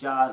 4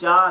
4,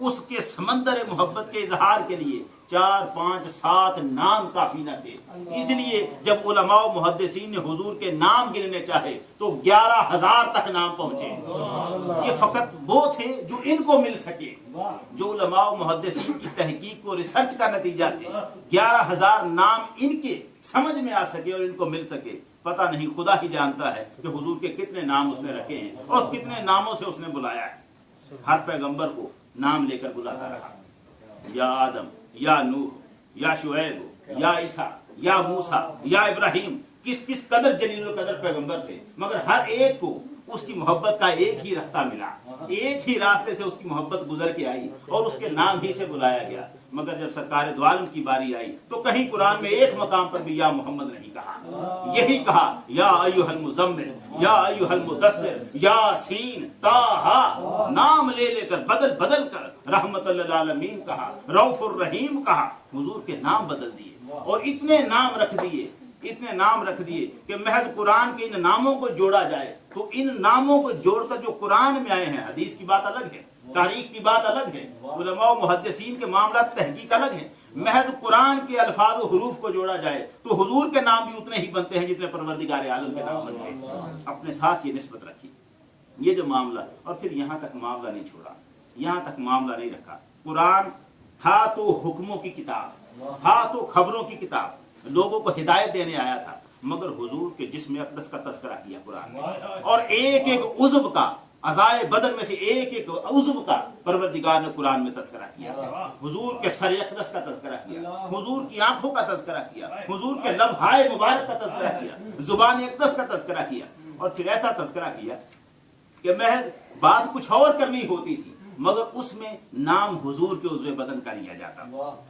اس کے سمندر محبت کے اظہار کے لیے 4 5 7 نام کافی نہ تھے. اس لیے جب علماء و محدثین نے حضور کے نام گننے چاہے تو 11,000 تک نام پہنچے. یہ فقط وہ تھے جو ان کو مل سکے, جو علماء و محدثین کی تحقیق کو ریسرچ کا نتیجہ تھے. 11,000 نام ان کے سمجھ میں آ سکے اور ان کو مل سکے. پتہ نہیں, خدا ہی جانتا ہے کہ حضور کے کتنے نام اس نے رکھے ہیں اور کتنے ناموں سے اس نے بلایا ہے. ہر پیغمبر کو نام لے کر بلاتا رہا. یا آدم, یا نوح, یا شعیب, یا عیسیٰ, یا موسیٰ, یا ابراہیم. کس کس قدر جلیل و قدر پیغمبر تھے, مگر ہر ایک کو اس کی محبت کا ایک ہی راستہ ملا, ایک ہی راستے سے اس کی محبت گزر کے آئی اور اس کے نام ہی سے بلایا گیا. مگر جب سرکار دو عالم کی باری آئی تو کہیں قرآن میں ایک مقام پر بھی یا محمد نہیں کہا. یہی کہا یا ایھا المزمل, یا ایھا المدثر, یاسین, طٰہٰ. نام لے لے کر بدل بدل کر رحمت للعالمین کہا, رؤوف الرحیم کہا. حضور کے نام بدل دیے اور اتنے نام رکھ دیے, اتنے نام رکھ دیے کہ محض قرآن کے ان ناموں کو جوڑا جائے تو ان ناموں کو جوڑ کر جو قرآن میں آئے ہیں, حدیث کی بات الگ ہے, تاریخ کی بات الگ ہے, علماء و محدثین کے معاملات تحقیق الگ ہیں. محض قرآن کے الفاظ و حروف کو جوڑا جائے تو حضور کے نام بھی اتنے ہی بنتے ہیں جتنے پروردگار عالم کے نام بنتے ہیں. اپنے ساتھ یہ نسبت رکھی, یہ جو معاملہ, اور پھر یہاں تک معاملہ نہیں چھوڑا, یہاں تک معاملہ نہیں رکھا. قرآن تھا تو حکموں کی کتاب, تھا تو خبروں کی کتاب, لوگوں کو ہدایت دینے آیا تھا. مگر حضور کے جسم اقدس کا تذکرہ کیا قرآن نے, اور ایک ایک عضو کا, اعضائے بدن میں سے ایک ایک عضو کا پروردگار نے قرآن میں تذکرہ کیا. حضور کے سر اقدس کا تذکرہ کیا, حضور کی آنکھوں کا تذکرہ کیا, حضور کے لبہائے مبارک کا تذکرہ کیا, زبان اقدس کا تذکرہ کیا. اور پھر ایسا تذکرہ کیا کہ محض بات کچھ اور کرنی ہوتی تھی مگر اس میں نام حضور کے عضو بدن کا لیا جاتا.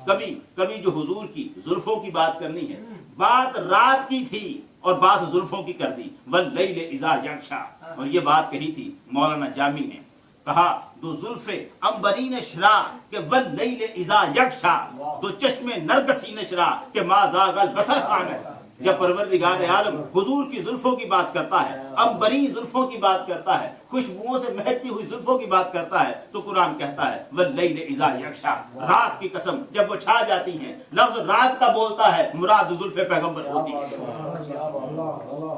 کبھی کبھی جو حضور کی زلفوں کی بات کرنی ہے, بات رات کی تھی اور بات زلفوں کی کر دی. واللیل اذا یغشی, اور یہ بات کہی تھی مولانا جامی نے, کہا دو زلف عنبرین نشرا کہ واللیل اذا یغشی, دو چشم نرگسی نشرا کہ ما زاغ البصر خانہ. جب پروردگار عالم حضور کی زلفوں کی بات کرتا ہے, عنبری زلفوں کی بات کرتا ہے, خوشبوؤں سے مہکتی ہوئی زلفوں کی بات کرتا ہے, تو قرآن کہتا ہے واللیل اذا یغشی, رات کی قسم جب وہ چھا جاتی ہیں. لفظ رات کا بولتا ہے, مراد زلف پیغمبر ہوتی ہے.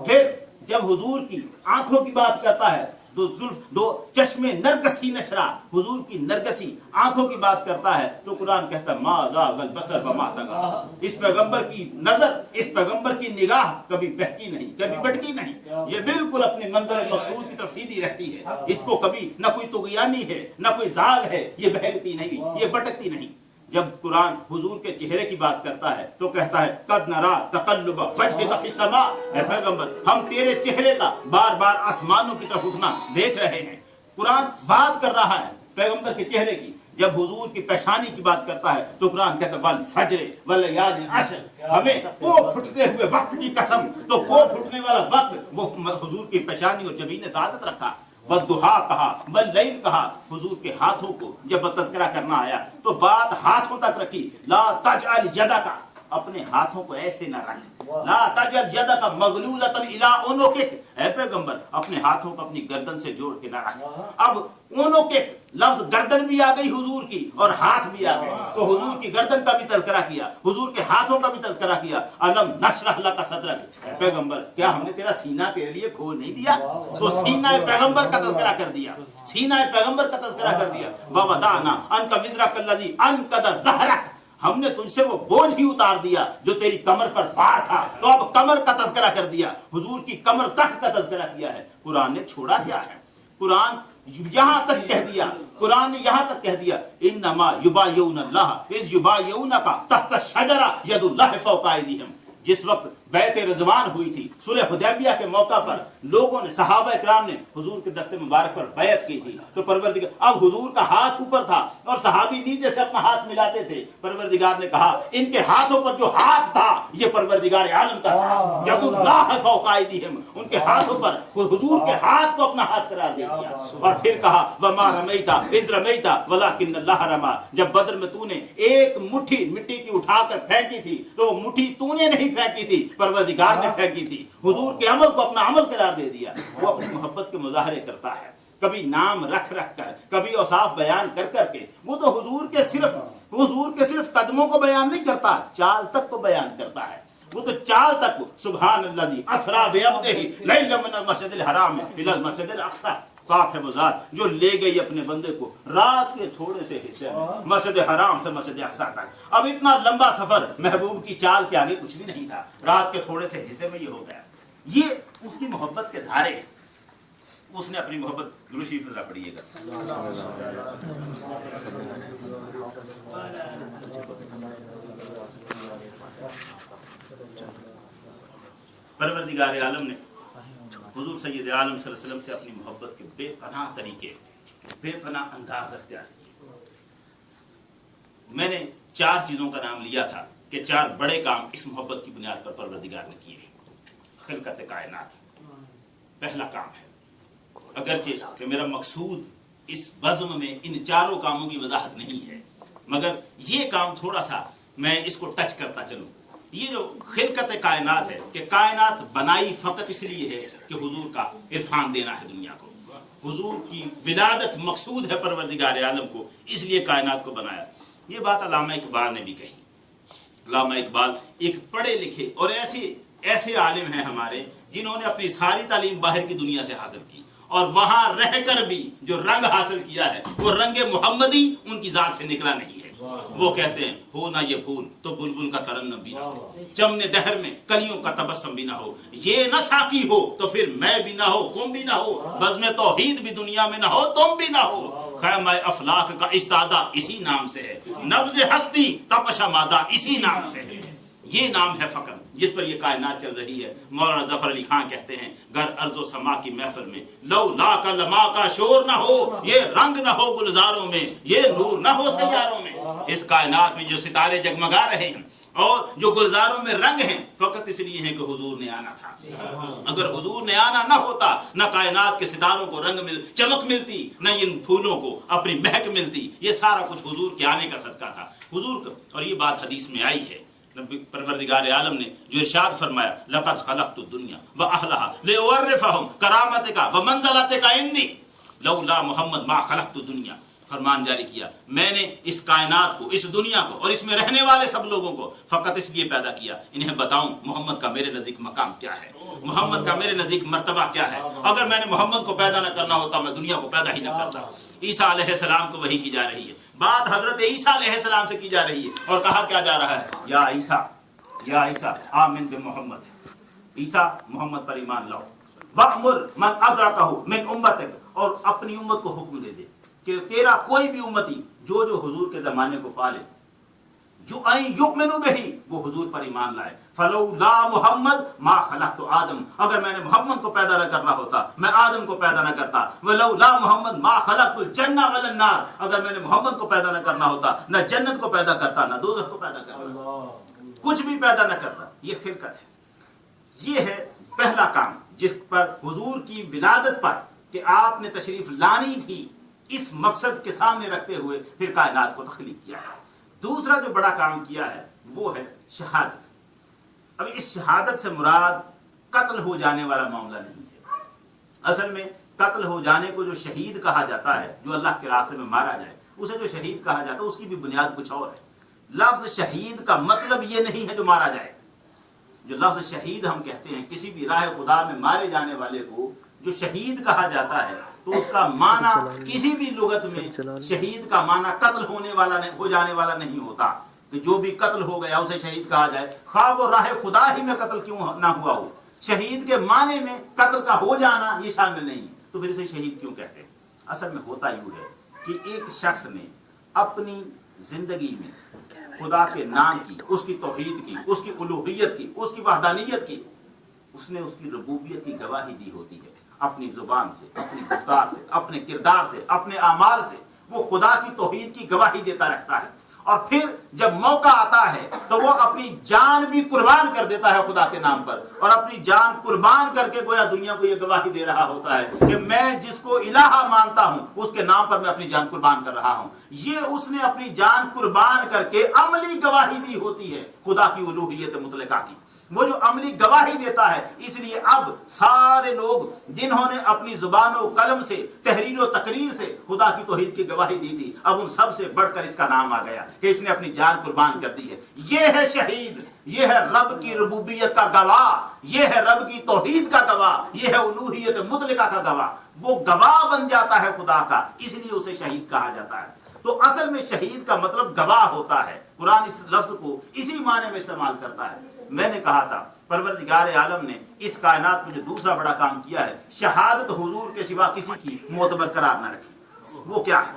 پھر جب حضور کی آنکھوں کی بات کرتا ہے, دو چشم نرگسی نشرا, حضور کی نرگسی آنکھوں کی بات کرتا ہے, تو قرآن کہتا ہے ما زاغ البصر وما طغی. اس پیغمبر کی نظر, اس پیغمبر کی نگاہ کبھی بہکی نہیں, کبھی بٹکی نہیں. یہ بالکل اپنے منظر مقصود کی طرف سیدھی رہتی ہے. اس کو کبھی نہ کوئی طغیانی ہے نہ کوئی زاغ ہے, یہ بہکتی نہیں, یہ بٹکتی نہیں. جب قرآن حضور کے چہرے کی بات کرتا ہے تو کہتا ہے قد نرا تقلب وجهك في السماء. اے پیغمبر, ہم تیرے چہرے کا بار بار آسمانوں کی طرف اٹھنا دیکھ رہے ہیں. قرآن بات کر رہا ہے پیغمبر کے چہرے کی. جب حضور کی پیشانی کی بات کرتا ہے تو قرآن کہتا ہے والفجر واللیال عشر, ہمیں کو پھٹتے ہوئے وقت کی قسم. تو کو پھٹنے والا وقت وہ حضور کی پیشانی اور جبین سعادت رکھا. والضحیٰ کہا, واللیل کہا. حضور کے ہاتھوں کو جب تذکرہ کرنا آیا تو بات ہاتھوں تک رکھی. لا تجعل یدک, اپنے ہاتھوں کو ایسے نہ رکھ. لا تجعل یدک مغلولۃ الی عنقک, اے پیغمبر اپنے ہاتھوں کو اپنی گردن سے جوڑ کے نہ رکھ. اب عنقک لفظ گردن بھی آ گئی حضور کی اور ہاتھ بھی آ گئے, تو حضور کی گردن کا بھی تذکرہ کیا, حضور کے ہاتھوں کا بھی تذکرہ کیا. الم نشرح لک صدرک, اے پیغمبر کیا ہم نے تیرا سینہ تیرے لیے کھول نہیں دیا؟ تو سینہ پیغمبر کا تذکرہ کر دیا, سینہ پیغمبر کا تذکرہ کر دیا. ووضعنا عنک وزرک الذی انقض ظہرک, ہم نے تجھ سے وہ بوجھ ہی اتار دیا جو تیری کمر پر بار تھا. تو اب کمر کا تذکرہ کر دیا, حضور کی کمر تک کا تذکرہ کیا ہے. قرآن نے چھوڑا کیا ہے؟ قرآن یہاں تک کہہ دیا, قرآن نے یہاں تک کہہ دیا انما یبایعون اللہ اذ یبایعونک تحت الشجرہ ید اللہ فوق ایدیہم. جس وقت بیعت رضوان ہوئی تھی صلح حدیبیہ کے موقع پر, لوگوں نے صحابہ اکرام نے حضور کے دست مبارک پر بیعت کی تھی. تو پروردگار, اب حضور کا ہاتھ اوپر تھا اور صحابی نیچے سے اپنا ہاتھ ملاتے تھے. پروردگار نے کہا ان کے ہاتھوں پر جو ہاتھ تھا یہ پروردگار عالم کا تھا. ید اللہ فوق ایدیہم, ان کے ہاتھوں پر حضور کے ہاتھ کو اپنا ہاتھ قرار دے دیا. اور پھر کہا وما رمیت اذ رمیت ولکن اللہ رمی, جب بدر میں تو نے ایک مٹھی مٹی کی اٹھا کر پھینکی تھی تو وہ مٹھی تو نے نہیں پھینکی تھی, پروردگار نے پھینکی تھی. حضور کے عمل کو اپنا عمل قرار دے دیا. وہ اپنی محبت کے مظاہرے کرتا ہے. کبھی نام رکھ رکھ کر، کبھی اوصاف بیان کر کر کے، وہ تو حضور کے صرف قدموں کو بیان نہیں کرتا، چال تک کو بیان کرتا ہے. وہ تو چال تک، سبحان اللہ جی اسرا بعبدہ لیلا من المسجد الحرام الی المسجد الاقصی، پاک ہے وہ ذات جو لے گئی اپنے بندے کو رات کے تھوڑے سے حصے میں مسجد حرام سے مسجد اقصی تک. اب اتنا لمبا سفر محبوب کی چال کے آگے کچھ بھی نہیں تھا، رات کے تھوڑے سے حصے میں یہ ہو گیا. یہ اس کی محبت کے دھارے، اس نے اپنی محبت درود شریف میں پڑھیے گا. پروردگار عالم نے حضور سید عالم صلی اللہ علیہ وسلم سے اپنی محبت کے بے پناہ طریقے، بے پناہ انداز اختیار کیے. میں نے 4 چیزوں کا نام لیا تھا کہ 4 بڑے کام اس محبت کی بنیاد پر پروردگار نے کیے. خلقت کائنات پہلا کام ہے، اگرچہ کہ میرا مقصود اس بزم میں ان 4 کاموں کی وضاحت نہیں ہے، مگر یہ کام تھوڑا سا میں اس کو ٹچ کرتا چلوں. یہ جو خلقت کائنات ہے کہ کائنات بنائی فقط اس لیے ہے کہ حضور کا عرفان دینا ہے دنیا کو، حضور کی ولادت مقصود ہے پروردگار عالم کو، اس لیے کائنات کو بنایا. یہ بات علامہ اقبال نے بھی کہی. علامہ اقبال ایک پڑھے لکھے اور ایسے عالم ہیں ہمارے جنہوں نے اپنی ساری تعلیم باہر کی دنیا سے حاصل کی، اور وہاں رہ کر بھی جو رنگ حاصل کیا ہے وہ رنگ محمدی ان کی ذات سے نکلا نہیں ہے. وہ کہتے ہیں ہو نہ یہ پھول تو بلبل کا ترنم بھی نہ ہو، چمن دہر میں کلیوں کا تبسم بھی نہ ہو، یہ نہ ساقی ہو تو پھر میں بھی نہ ہو، خم بھی نہ ہو، بزم توحید بھی دنیا میں نہ ہو، تم بھی نہ ہو. خیمہ افلاک کا استادہ اسی نام سے ہے، نبض ہستی تپش مادہ اسی نام سے ہے. یہ نام ہے فقط جس پر یہ کائنات چل رہی ہے. مولانا ظفر علی خان کہتے ہیں گر ارض و سما کی محفل میں لو لا کا لما کا شور نہ ہو، یہ رنگ نہ ہو گلزاروں میں، یہ نور نہ ہو سیاروں میں. اس کائنات میں جو ستارے جگمگا رہے ہیں اور جو گلزاروں میں رنگ ہیں فقط اس لیے ہیں کہ حضور نے آنا تھا. اگر حضور نے آنا نہ ہوتا نہ کائنات کے ستاروں کو چمک ملتی، نہ ان پھولوں کو اپنی مہک ملتی. یہ سارا کچھ حضور کے آنے کا صدقہ تھا. حضور کا، اور یہ بات حدیث میں آئی ہے، پروردگار عالم نے جو ارشاد فرمایا لقد خلقت الدنیا واهلها لأعرفهم کرامتک ومنزلتک عندی لولا محمد ما خلقت الدنیا. فرمان جاری کیا میں نے اس کائنات کو، اس دنیا کو اور اس میں رہنے والے سب لوگوں کو فقط اس لیے پیدا کیا انہیں بتاؤں محمد کا میرے نزدیک مقام کیا ہے، محمد کا میرے نزدیک مرتبہ کیا ہے. اگر میں نے محمد کو پیدا نہ کرنا ہوتا میں دنیا کو پیدا ہی نہ کرتا. عیسیٰ علیہ السلام کو وحی کی جا رہی ہے، بات حضرت عیسیٰ علیہ السلام سے کی جا رہی ہے، اور کہا کیا جا رہا ہے یا عیسیٰ آمن بمحمد، عیسیٰ محمد پر ایمان لاؤ. وَأْمُرْ مَنْ أَدْرَكَهُ مِنْ أُمَّتِكَ، اور اپنی امت کو حکم دے دے کہ تیرا کوئی بھی امتی جو حضور کے زمانے کو پالے، جو یؤمنوا بہ، وہ حضور پر ایمان لائے. فلولا محمد ما خلقت آدم، اگر میں نے محمد کو پیدا نہ کرنا ہوتا میں آدم کو پیدا نہ کرتا. ولولا محمد ما خلقت الجنہ ولا النار، اگر میں نے محمد کو پیدا نہ کرنا ہوتا نہ جنت کو پیدا کرتا نہ دوزخ کو پیدا کرتا، کچھ بھی پیدا نہ کرتا. یہ خلقت ہے. یہ ہے پہلا کام جس پر حضور کی ولادت پر کہ آپ نے تشریف لانی تھی، اس مقصد کے سامنے رکھتے ہوئے پھر کائنات کو تخلیق کیا ہے. دوسرا جو بڑا کام کیا ہے وہ ہے شہادت. اب اس شہادت سے مراد قتل ہو جانے والا معاملہ نہیں ہے. اصل میں قتل ہو جانے کو جو شہید کہا جاتا ہے، جو اللہ کے راستے میں مارا جائے اسے جو شہید کہا جاتا ہے، اس کی بھی بنیاد کچھ اور ہے. لفظ شہید کا مطلب یہ نہیں ہے جو مارا جائے. جو لفظ شہید ہم کہتے ہیں کسی بھی راہ خدا میں مارے جانے والے کو جو شہید کہا جاتا ہے، تو اس کا معنی کسی بھی لغت میں شہید کا معنی قتل ہو جانے والا نہیں ہوتا کہ جو بھی قتل ہو گیا اسے شہید کہا جائے، خواہ وہ راہ خدا ہی میں قتل کیوں نہ ہوا ہو. شہید کے معنی میں قتل کا ہو جانا یہ شامل نہیں ہے، تو پھر اسے شہید کیوں کہتے ہیں؟ اصل میں ہوتا یوں ہے کہ ایک شخص نے اپنی زندگی میں خدا کے نام کی، اس کی توحید کی، اس کی الوہیت کی، اس کی وحدانیت کی، اس نے اس کی ربوبیت کی گواہی دی ہوتی ہے. اپنی زبان سے، اپنی گفتار سے، اپنے کردار سے، اپنے اعمال سے وہ خدا کی توحید کی گواہی دیتا رہتا ہے. اور پھر جب موقع آتا ہے تو وہ اپنی جان بھی قربان کر دیتا ہے خدا کے نام پر، اور اپنی جان قربان کر کے گویا دنیا کو یہ گواہی دے رہا ہوتا ہے کہ میں جس کو الہ مانتا ہوں اس کے نام پر میں اپنی جان قربان کر رہا ہوں. یہ اس نے اپنی جان قربان کر کے عملی گواہی دی ہوتی ہے خدا کی الوہیت مطلقہ کی. وہ جو عملی گواہی دیتا ہے. اس لیے اب سارے لوگ جنہوں نے اپنی زبان و قلم سے تحریر و تقریر سے خدا کی توحید کی گواہی دی تھی، اب ان سب سے بڑھ کر اس کا نام آ گیا کہ اس نے اپنی جان قربان کر دی ہے. یہ ہے شہید، یہ ہے رب کی ربوبیت کا گواہ، یہ ہے رب کی توحید کا گواہ، یہ ہے الوہیت مطلقہ کا گواہ. وہ گواہ بن جاتا ہے خدا کا، اس لیے اسے شہید کہا جاتا ہے. تو اصل میں شہید کا مطلب گواہ ہوتا ہے. قرآن اس لفظ کو اسی معنی میں استعمال کرتا ہے. میں نے کہا تھا پروردگار عالم نے اس کائنات میں جو دوسرا بڑا کام کیا ہے، شہادت حضور کے سوا کسی کی معتبر قرار نہ رکھی. وہ کیا ہے؟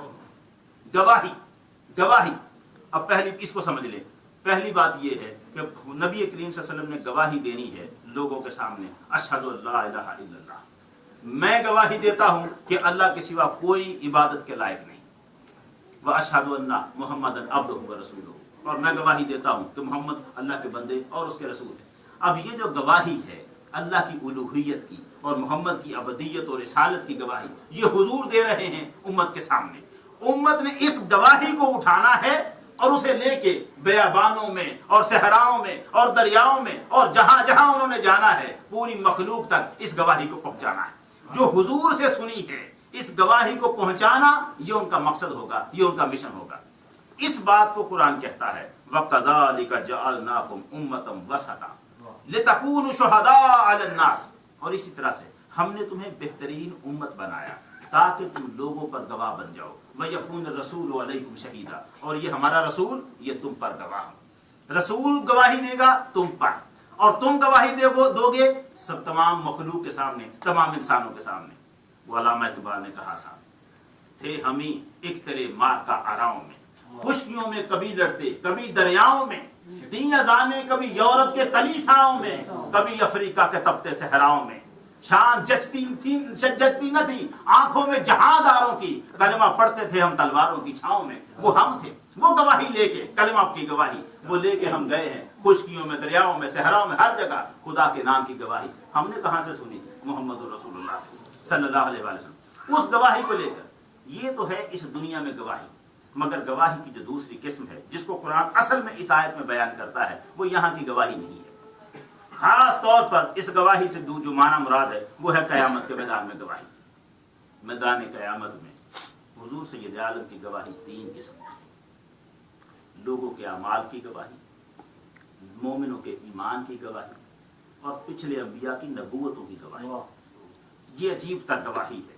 گواہی. گواہی. اب پہلی اس کو سمجھ لیں. پہلی بات یہ ہے کہ نبی کریم صلی اللہ علیہ وسلم نے گواہی دینی ہے لوگوں کے سامنے. اشہد اللہ الہ الا اللہ، میں گواہی دیتا ہوں کہ اللہ کے سوا کوئی عبادت کے لائق نہیں. واشہد ان محمد عبدہ ورسولہ، اور میں گواہی دیتا ہوں کہ محمد اللہ کے بندے اور اس کے رسول ہیں. اب یہ جو گواہی ہے اللہ کی الوہیت کی اور محمد کی عبدیت اور رسالت کی گواہی، یہ حضور دے رہے ہیں امت کے سامنے. امت نے اس گواہی کو اٹھانا ہے اور اسے لے کے بیابانوں میں اور صحراؤں میں اور دریاؤں میں اور جہاں جہاں انہوں نے جانا ہے پوری مخلوق تک اس گواہی کو پہنچانا ہے. جو حضور سے سنی ہے اس گواہی کو پہنچانا، یہ ان کا مقصد ہوگا، یہ ان کا مشن ہوگا. اس بات کو قرآن کہتا ہے وَكَذَلِكَ جَعَلْنَاكُمْ أُمَّةً وَسَطًا لِتَكُونُوا شُهَدَاءَ عَلَى النَّاسِ، اور اسی طرح سے ہم نے تمہیں بہترین امت بنایا تاکہ تم لوگوں پر گواہ بن جاؤ. وَيَكُونَ الرَّسُولُ عَلَيْكُمْ شَهِيدًا، اور یہ ہمارا رسول یہ تم پر گواہ ہو. رسول گواہی دے گا تم پر، اور تم گواہی دو گے سب تمام مخلوق کے سامنے، تمام انسانوں کے سامنے. وہ علامہ اقبال نے کہا تھا تھے ہمیں ایک طرح مار کا آراؤں میں، خشکیوں میں کبھی لڑتے کبھی دریاؤں میں، دین ازانے کبھی یورپ کے کلیساؤں میں، کبھی افریقہ کے تپتے صحراؤں میں. شان جچتی نہ تھی آنکھوں میں جہاں داروں کی، کلمہ پڑھتے تھے ہم تلواروں کی چھاؤں میں. وہ ہم تھے، وہ گواہی لے کے، کلمہ کی گواہی وہ لے کے ہم گئے ہیں خشکیوں میں، دریاؤں میں، صحراؤں میں، ہر جگہ خدا کے نام کی گواہی ہم نے کہاں سے سنی؟ محمد رسول اللہ صلی اللہ علیہ وسلم. اس گواہی کو لے کر یہ تو ہے اس دنیا میں گواہی. مگر گواہی کی جو دوسری قسم ہے جس کو قرآن اصل میں اس آیت میں بیان کرتا ہے، وہ یہاں کی گواہی نہیں ہے. خاص طور پر اس گواہی سے جو معنی مراد ہے وہ ہے قیامت کے میدان میں گواہی. میدان قیامت میں حضور سید عالم کی گواہی تین قسم ہے: لوگوں کے اعمال کی گواہی، مومنوں کے ایمان کی گواہی، اور پچھلے انبیاء کی نبوتوں کی گواہی. یہ عجیب تر گواہی ہے.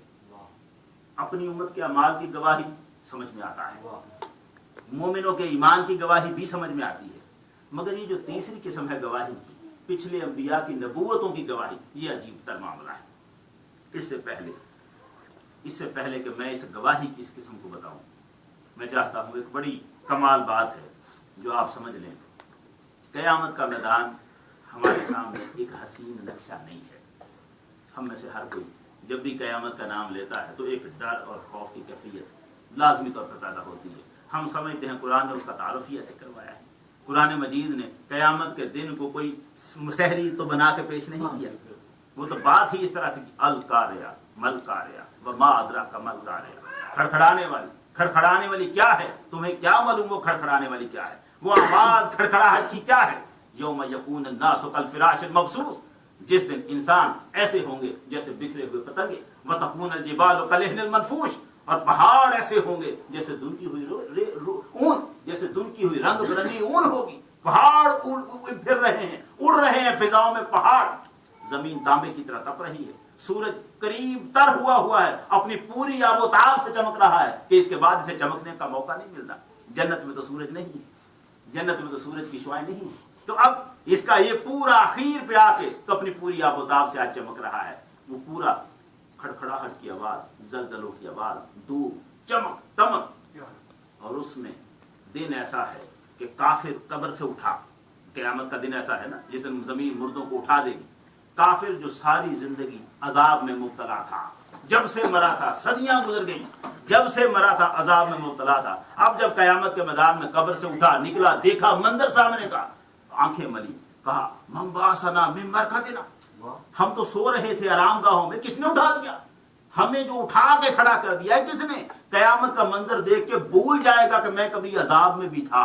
اپنی امت کے اعمال کی گواہی سمجھ میں آتا ہے، مومنوں کے ایمان کی گواہی بھی سمجھ میں آتی ہے، مگر یہ جو تیسری قسم ہے گواہی کی، پچھلے انبیاء کی نبوتوں کی گواہی، یہ عجیب تر معاملہ ہے. اس سے پہلے کہ میں اس گواہی کی اس قسم کو بتاؤں، میں چاہتا ہوں ایک بڑی کمال بات ہے جو آپ سمجھ لیں. قیامت کا میدان ہمارے سامنے ایک حسین نقشہ نہیں ہے. ہم میں سے ہر کوئی جب بھی قیامت کا نام لیتا ہے تو ایک ڈر اور خوف کی کیفیت لازمی طور پر پیدا ہوتی ہے. ہم سمجھتے ہیں قرآن نے اس کا تعارف ہی ایسے کروایا ہے. قرآن مجید نے قیامت کے دن کو کوئی سحری تو بنا کے پیش نہیں کیا، وہ تو بات ہی اس طرح سے کی القاریہ ملقاریہ وما ادراک ملقاریہ. کھڑکھڑانے والی کیا ہے؟ تمہیں کیا معلوم وہ کھڑکھڑانے والی کیا ہے؟ وہ آواز کھڑکھڑاہٹ کی کیا ہے؟ یوم یکون الناس کالفراش المبثوث، جس دن انسان ایسے ہوں گے جیسے بکھرے ہوئے پتنگے. وتکون الجبال کالعہن المنفوش، اور پہاڑ ایسے ہوں گے جیسے دھن کی ہوئی رنگ برنگی اون ہوگی. پہاڑ پھر رہے ہیں، اڑ رہے ہیں فضاؤں میں پہاڑ. زمین تانبے کی طرح تپ رہی ہے. سورج قریب تر ہوا ہے، اپنی پوری آب و تاب سے چمک رہا ہے کہ اس کے بعد اسے چمکنے کا موقع نہیں ملتا. جنت میں تو سورج نہیں ہے، جنت میں تو سورج کی شعاعیں نہیں ہیں. تو اب اس کا یہ پورا اخیر پہ آ کے تو اپنی پوری آب و تاب سے آج چمک رہا ہے. وہ پورا کھڑکھڑاہٹ کی آواز، زلزلوں کی آواز، دھوپ، چمک دمک. اور اس میں دن ایسا ہے کہ کافر قبر سے اٹھا، قیامت کا دن ایسا ہے نا جس دن زمین مردوں کو اٹھا دے گی. کافر جو ساری زندگی عذاب میں مبتلا تھا، جب سے مرا تھا، صدیاں گزر گئی، جب سے مرا تھا عذاب میں مبتلا تھا. اب جب قیامت کے میدان میں قبر سے اٹھا، نکلا، دیکھا منظر سامنے کا، آنکھیں ملی، کہا من بعثنا من مرقدنا، ہم تو سو رہے تھے آرام گاہوں میں، کس نے اٹھا دیا؟ ہمیں جو اٹھا کے کھڑا کر دیا ہے کس نے؟ قیامت کا منظر دیکھ کے بھول جائے گا کہ میں کبھی عذاب میں بھی تھا.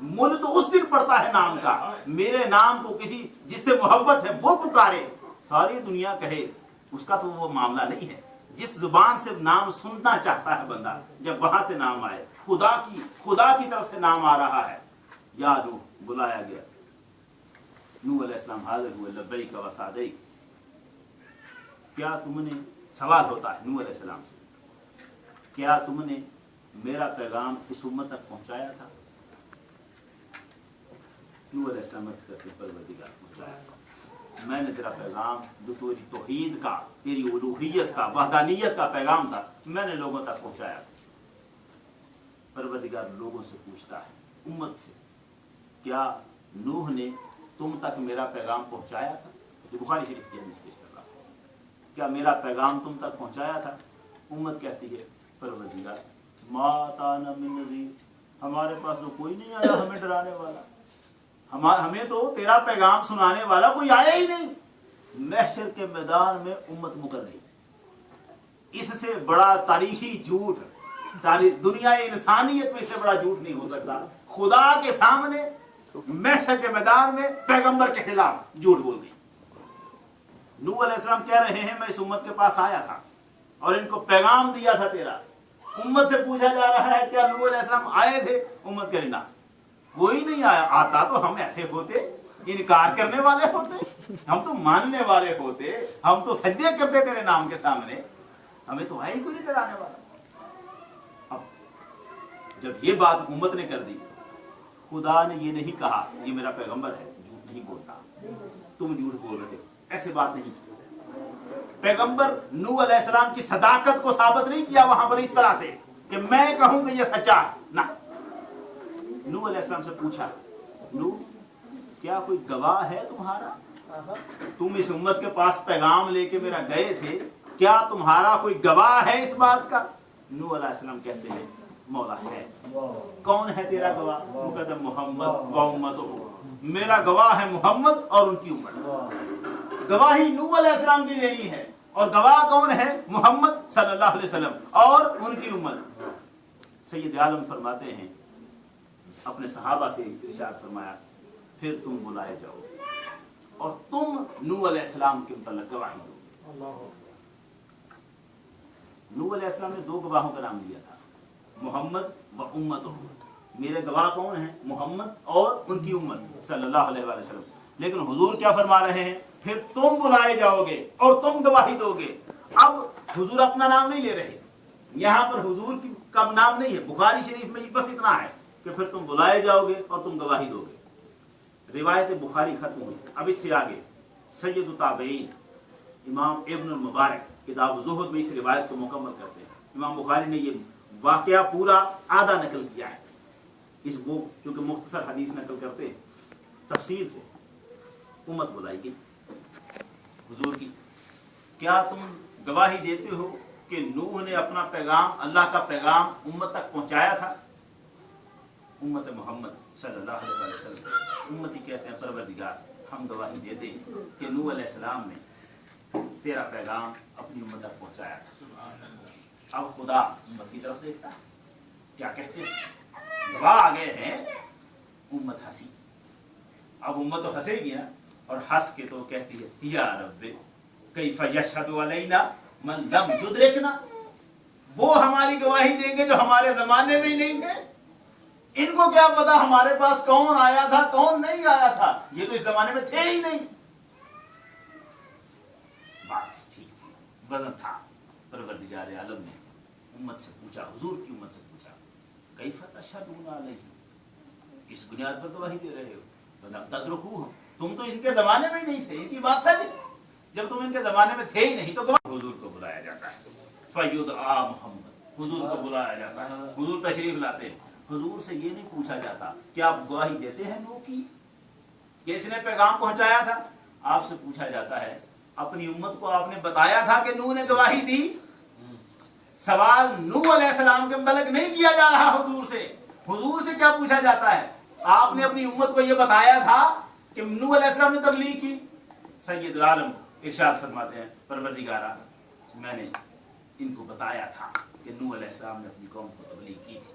مول تو اس دن پڑتا ہے نام کا، میرے نام کو کسی جس سے محبت ہے وہ پکارے، ساری دنیا کہے، اس کا تو وہ معاملہ نہیں ہے۔ جس زبان سے نام سننا چاہتا ہے بندہ، جب وہاں سے نام آئے، خدا کی طرف سے نام آ رہا ہے، یا نوح بلایا گیا، نوح علیہ السلام حاضر ہوئے، لبیک و سعدیک، کیا تم نے، سوال ہوتا ہے نوح علیہ السلام سے، کیا تم نے میرا پیغام اس امت تک پہنچایا تھا؟ نوح علیہ السلام عرض کرتے پروردگار پہنچایا تھا، میں نے تیرا پیغام جو تیری توحید کا، تیری الوہیت کا، وحدانیت کا پیغام تھا، میں نے لوگوں تک پہنچایا تھا۔ پروردگار لوگوں سے پوچھتا ہے، امت سے، کیا نوح نے تم تک میرا پیغام پہنچایا تھا؟ یہ بخاری شریف کی حدیث پیش کر رہا ہوں، کیا میرا پیغام تم تک پہنچایا تھا؟ امت کہتی ہے، پروردگار ما اتانا من نذیر، ہمارے پاس تو کوئی نہیں آیا ہمیں ڈرانے والا، ہمیں تو تیرا پیغام سنانے والا کوئی آیا ہی نہیں۔ محشر کے میدان میں امت مکر گئی۔ اس سے بڑا تاریخی جھوٹ دنیا انسانیت میں اس سے بڑا جھوٹ نہیں ہو سکتا۔ خدا کے سامنے محشر کے میدان میں پیغمبر کے خلاف جھوٹ بول گئی۔ نوح علیہ السلام کہہ رہے ہیں میں اس امت کے پاس آیا تھا اور ان کو پیغام دیا تھا تیرا۔ امت سے پوچھا جا رہا ہے کیا نوح علیہ السلام آئے تھے؟ امت کہے نہ، کوئی نہیں آیا، آتا تو ہم ایسے ہوتے، انکار کرنے والے ہوتے، ہم تو ماننے والے ہوتے، ہم تو سجدے کرتے تیرے نام کے سامنے، ہمیں تو آئی کوئی نہیں کرانے والا۔ اب جب یہ بات امت نے کر دی، خدا نے یہ نہیں کہا یہ میرا پیغمبر ہے، جھوٹ نہیں بولتا، تم جھوٹ بول رہے ہو، ایسے بات نہیں کی۔ پیغمبر نوح علیہ السلام کی صداقت کو ثابت نہیں کیا وہاں پر اس طرح سے کہ میں کہوں کہ یہ سچا ہے، نہ۔ نوح علیہ السلام سے پوچھا، نوح کیا کوئی گواہ ہے تمہارا؟ تم اس امت کے پاس پیغام لے کے میرا گئے تھے، کیا تمہارا کوئی گواہ ہے اس بات کا؟ نوح علیہ السلام کہتے ہیں مولا ہے۔ کون ہے تیرا گواہ؟ وہ کہتے ہیں محمد و امتہ، میرا گواہ ہے محمد اور ان کی امت۔ گواہی نوح علیہ السلام کی دینی ہے، اور گواہ کون ہے؟ محمد صلی اللہ علیہ وسلم اور ان کی امت۔ سید عالم فرماتے ہیں، اپنے صحابہ سے ارشاد فرمایا، پھر تم بلائے جاؤ اور تم نوح علیہ السلام کے متعلق گواہی دو۔ نوح علیہ السلام نے دو گواہوں کا نام لیا تھا، محمد و امتہ، میرے گواہ کون ہیں؟ محمد اور ان کی امت صلی اللہ علیہ وسلم۔ لیکن حضور کیا فرما رہے ہیں؟ پھر تم بلائے جاؤ گے اور تم گواہی دو گے۔ اب حضور اپنا نام نہیں لے رہے، یہاں پر حضور کا نام نہیں ہے، بخاری شریف میں بس اتنا ہے کہ پھر تم بلائے جاؤ گے اور تم گواہی دو گے۔ روایت بخاری ختم ہوئی۔ اب اس سے آگے سید التابعین امام ابن المبارک کتاب زہد میں اس روایت کو مکمل کرتے ہیں۔ امام بخاری نے یہ واقعہ پورا آدھا نقل کیا ہے، اس وہ چونکہ مختصر حدیث نقل کرتے تفصیل سے۔ امت بلائی گئی حضور کی، کیا تم گواہی دیتے ہو کہ نوح نے اپنا پیغام، اللہ کا پیغام امت تک پہنچایا تھا؟ امت محمد صلی اللہ علیہ وسلم امتی کہتے ہیں پروردگار ہم گواہی دیتے ہیں کہ نوح علیہ السلام نے تیرا پیغام اپنی امت تک پہنچایا تھا۔ اب خدا امت کی طرف دیکھتا ہے، کیا کہتے ہیں؟ گواہ آ گئے ہیں، امت ہنسی۔ اب امت تو ہنسے گی نا، اور ہنس کے تو کہتی ہے یا رب کیف یشہد علینا من لم یدرکنا، وہ ہماری گواہی دیں گے جو ہمارے زمانے میں ہی نہیں تھے، ان کو کیا پتا ہمارے پاس کون آیا تھا کون نہیں آیا تھا، یہ تو اس زمانے میں تھے ہی نہیں۔ بات ٹھیک تھی، وزن تھا۔ پروردگار عالم نے امت سے پوچھا، حضور کی امت سے پوچھا، کیف تشہدون علیہ، اس بنیاد پر گواہی دے رہے ہو؟ تترکوہم، تم تو ان کے زمانے میں ہی نہیں تھے، ان کی بات سچ ہے، جب تم ان کے زمانے میں تھے ہی نہیں تو گواہ۔ حضور کو بلایا جاتا ہے، فیدعا محمد، حضور کو بلایا جاتا ہے، حضور تشریف لاتے ہیں۔ حضور سے یہ نہیں پوچھا جاتا کہ آپ گواہی دیتے ہیں نوح کی کہ اس نے پیغام پہنچایا تھا، آپ سے پوچھا جاتا ہے اپنی امت کو آپ نے بتایا تھا کہ نوح نے گواہی دی؟ سوال نوح علیہ السلام کے متعلق نہیں کیا جا رہا حضور سے۔ حضور سے کیا پوچھا جاتا ہے؟ آپ نے اپنی امت کو یہ بتایا تھا کہ نوح علیہ السلام نے تبلیغ کی؟ سید عالم ارشاد فرماتے ہیں پروردگارا میں نے ان کو بتایا تھا کہ نوح علیہ السلام نے اپنی قوم کو تبلیغ کی تھی۔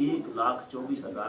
1,24,000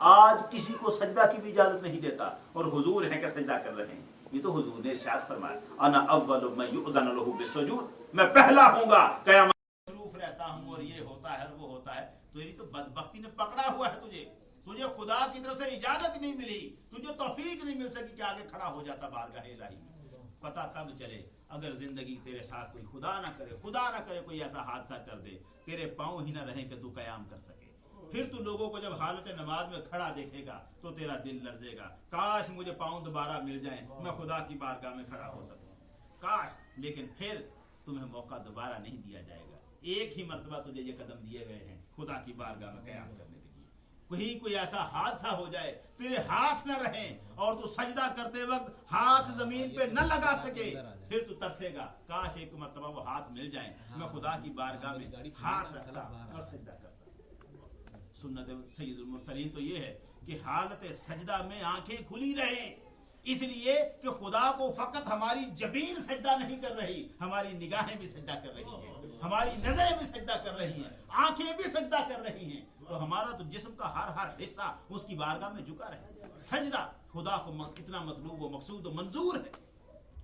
آج کسی کو سجدہ کی بھی اجازت نہیں دیتا اور حضور ہیں کہ سجدہ کر رہے ہیں. یہ تو حضور نے ارشاد فرمایا انا اول من یؤذن له بالسجود، میں پہلا ہوں گا قیامت مصروف رہتا ہوں اور یہ ہوتا ہے وہ ہوتا ہے. تیری تو بدبختی نے پکڑا ہوا ہے، تجھے خدا کی طرف سے اجازت نہیں ملی، تجھے توفیق نہیں مل سکی کہ آگے کھڑا ہو جاتا بارگاہ الہی میں. پتہ تب چلے اگر زندگی تیرے ساتھ کوئی خدا نہ کرے کوئی ایسا حادثہ کر دے، تیرے پاؤں ہی نہ رہیں کہ تو قیام کر سکے. پھر تو لوگوں کو جب حالت نماز میں کھڑا دیکھے گا تو تیرا دل لرزے گا، کاش مجھے پاؤں دوبارہ مل جائیں، میں خدا کی بارگاہ میں کھڑا ہو سکوں، کاش. لیکن پھر تمہیں موقع دوبارہ نہیں دیا جائے گا. ایک ہی مرتبہ تجھے یہ قدم دیے گئے ہیں خدا کی بارگاہ میں قیام کرنے کے لیے. کہیں کوئی ایسا حادثہ ہو جائے تیرے ہاتھ نہ رہیں اور تو سجدہ کرتے وقت ہاتھ زمین پہ نہ لگا سکے، پھر تو ترسے گا کاش ایک مرتبہ وہ ہاتھ مل جائیں، میں خدا کی بارگاہ میں ہاتھ رکھتا اور سجدہ کرتا. سنت سید المرسلین تو یہ ہے کہ حالت سجدہ میں آنکھیں کھلی رہیں، اس لیے کہ خدا کو فقط ہماری جبین سجدہ نہیں کر رہی، ہماری نگاہیں بھی سجدہ کر رہی ہیں، ہماری نظریں بھی سجدہ کر رہی ہیں، آنکھیں بھی سجدہ کر رہی ہیں. تو ہمارا تو جسم کا ہر حصہ اس کی بارگاہ میں جھکا رہے. سجدہ خدا کو کتنا مطلوب و مقصود و منظور ہے.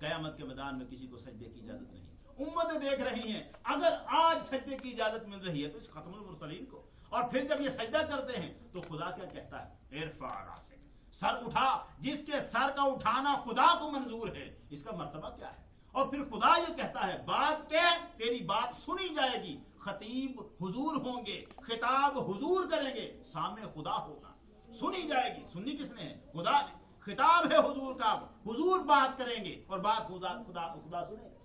قیامت کے میدان میں کسی کو سجدے کی اجازت نہیں. امتیں دیکھ رہی ہیں، اگر آج سجدے کی اجازت مل رہی ہے تو اس ختم المرسلین کو. اور پھر جب یہ سجدہ کرتے ہیں تو خدا کیا کہتا ہے؟ ارفع راسک، سر اٹھا. جس کے سر کا اٹھانا خدا کو منظور ہے اس کا مرتبہ کیا ہے. اور پھر خدا یہ کہتا ہے بات کہہ، تیری بات سنی جائے گی. خطیب حضور ہوں گے، خطاب حضور کریں گے، سامنے خدا ہوگا، سنی جائے گی. سننی کس نے ہے؟ خدا نے. خطاب ہے حضور کا، حضور بات کریں گے اور بات خدا سنے گا.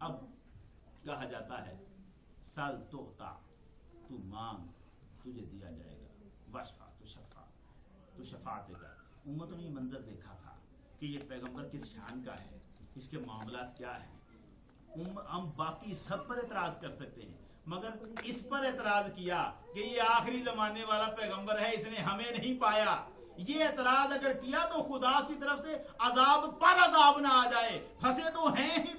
اب کہا جاتا ہے سل توتا، تو مانگ تجھے دیا جائے گا، وشفا تو شفاعت کر. امت نے یہ منظر دیکھا تھا کہ یہ پیغمبر کس شان کا ہے، اس کے معاملات کیا ہیں. ہم باقی سب پر اعتراض کر سکتے ہیں مگر اس پر اعتراض کیا کہ یہ آخری زمانے والا پیغمبر ہے، اس نے ہمیں نہیں پایا. یہ اعتراض اگر کیا تو خدا کی طرف سے عذاب پر عذاب نہ آ جائے. پھنسے تو ہیں ہی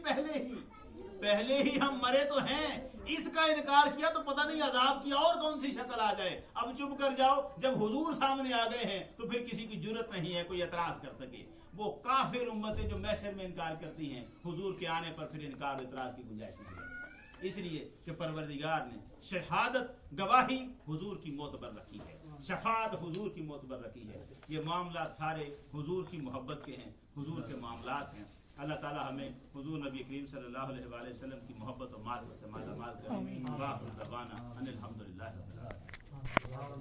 پہلے ہی ہم مرے تو ہیں. اس کا انکار کیا تو پتہ نہیں عذاب کی اور کون سی شکل آ جائے. اب چپ کر جاؤ، جب حضور سامنے آ گئے ہیں تو پھر کسی کی جرت نہیں ہے کوئی اعتراض کر سکے. وہ کافر امتیں جو محشر میں انکار کرتی ہیں، حضور کے آنے پر پھر انکار اعتراض کی گنجائش نہیں ہے. اس لیے کہ پروردگار نے شہادت گواہی حضور کی معتبر رکھی ہے، شفاعت حضور کی معتبر رکھی ہے. یہ معاملات سارے حضور کی محبت کے ہیں، حضور کے معاملات ہیں. اللہ تعالی ہمیں حضور نبی کریم صلی اللہ علیہ وآلہ وسلم کی محبت و معرفت سے مالا مال کریں. وآخر دعوانا ان الحمدللہ رب العالمین.